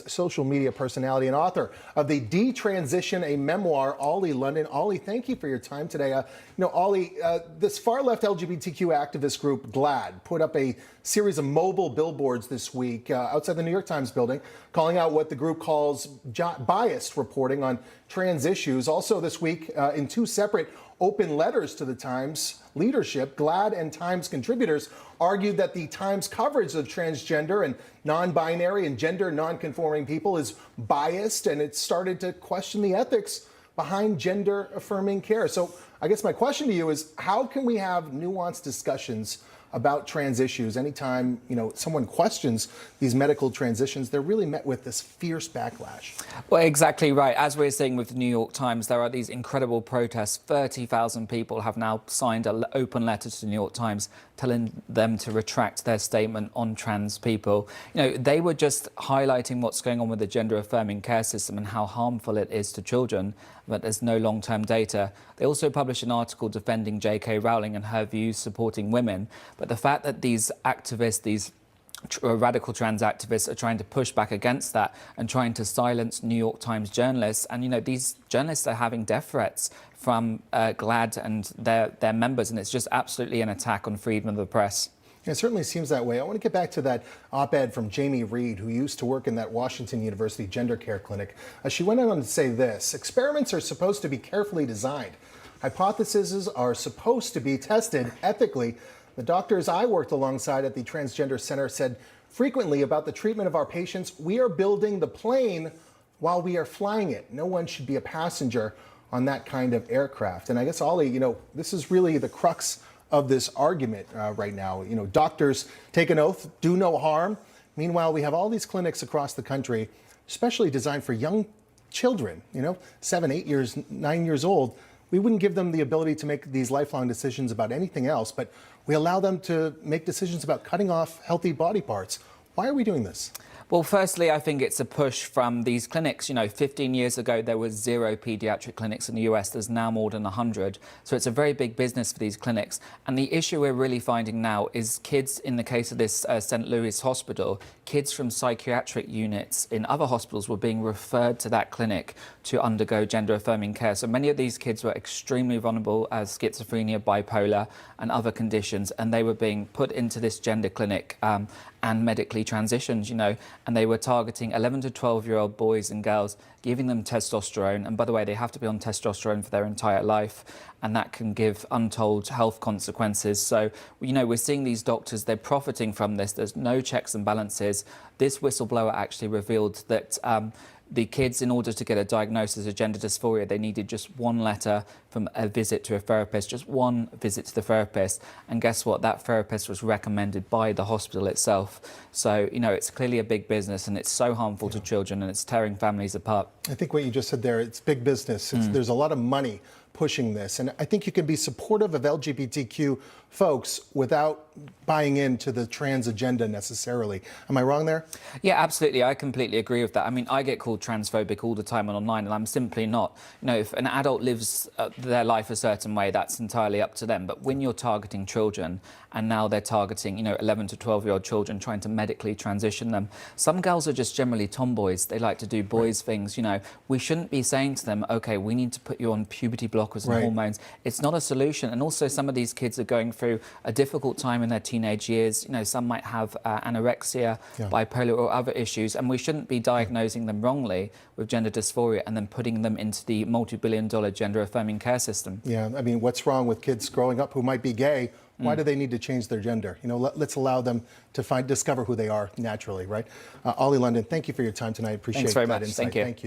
Social media personality and author of the Detransition, a memoir, Ollie London. Ollie, thank you for your time today. Ollie, this far-left LGBTQ activist group, GLAAD, put up a series of mobile billboards this week outside the New York Times building, calling out what the group calls biased reporting on trans issues. Also this week, in two separate open letters to the Times leadership, GLAAD and Times contributors argued that the Times coverage of transgender and non-binary and gender non-conforming people is biased, and it started to question the ethics behind gender-affirming care. So I guess my question to you is, how can we have nuanced discussions about trans issues? Anytime, someone questions these medical transitions, they're really met with this fierce backlash. Well, exactly right. As we're seeing with the New York Times, there are these incredible protests. 30,000 people have now signed an open letter to the New York Times telling them to retract their statement on trans people. They were just highlighting what's going on with the gender-affirming care system and how harmful it is to children, but there's no long-term data. They also published an article defending J.K. Rowling and her views supporting women. But the fact that these activists, these radical trans activists, are trying to push back against that and trying to silence New York Times journalists, and these journalists are having death threats from GLAAD and their members, and it's just absolutely an attack on freedom of the press. It certainly seems that way. I want to get back to that op-ed from Jamie Reed, who used to work in that Washington University gender care clinic. She went on to say this: experiments are supposed to be carefully designed. Hypotheses are supposed to be tested ethically. The doctors I worked alongside at the Transgender Center said frequently about the treatment of our patients, we are building the plane while we are flying it. No one should be a passenger on that kind of aircraft. And I guess, Ollie, this is really the crux of this argument right now. Doctors take an oath, do no harm. Meanwhile, we have all these clinics across the country, especially designed for young children, 7, 8 years, 9 years old. We wouldn't give them the ability to make these lifelong decisions about anything else, but we allow them to make decisions about cutting off healthy body parts. Why are we doing this? Well, firstly, I think it's a push from these clinics. 15 years ago, there was 0 paediatric clinics in the US. There's now more than 100. So it's a very big business for these clinics. And the issue we're really finding now is kids, in the case of this St. Louis hospital, kids from psychiatric units in other hospitals were being referred to that clinic to undergo gender-affirming care. So many of these kids were extremely vulnerable as schizophrenia, bipolar, and other conditions, and they were being put into this gender clinic and medically transitioned, and they were targeting 11 to 12-year-old boys and girls, giving them testosterone. And by the way, they have to be on testosterone for their entire life, and that can give untold health consequences. So, we're seeing these doctors, they're profiting from this. There's no checks and balances. This whistleblower actually revealed that the kids, in order to get a diagnosis of gender dysphoria, they needed just one letter from a visit to a therapist, just one visit to the therapist. And guess what? That therapist was recommended by the hospital itself. So, it's clearly a big business, and it's so harmful to children, and it's tearing families apart. I think what you just said there, it's big business. There's a lot of money pushing this. And I think you can be supportive of LGBTQ folks without buying into the trans agenda necessarily. Am I wrong there? Yeah, absolutely. I completely agree with that. I mean, I get called transphobic all the time and online, and I'm simply not. If an adult lives their life a certain way, that's entirely up to them. But when you're targeting children, and now they're targeting, 11 to 12-year-old children, trying to medically transition them. Some girls are just generally tomboys. They like to do boys' things, We shouldn't be saying to them, OK, we need to put you on puberty blockers and hormones. It's not a solution. And also, some of these kids are going through a difficult time in their teenage years. Some might have anorexia, bipolar, or other issues. And we shouldn't be diagnosing them wrongly with gender dysphoria and then putting them into the multi-billion-dollar gender-affirming care system. Yeah, I mean, what's wrong with kids growing up who might be gay? Why do they need to change their gender? Let's allow them to discover who they are naturally, right? Ollie London, thank you for your time tonight. Appreciate Thanks very that much. insight. Thank you. Thank you.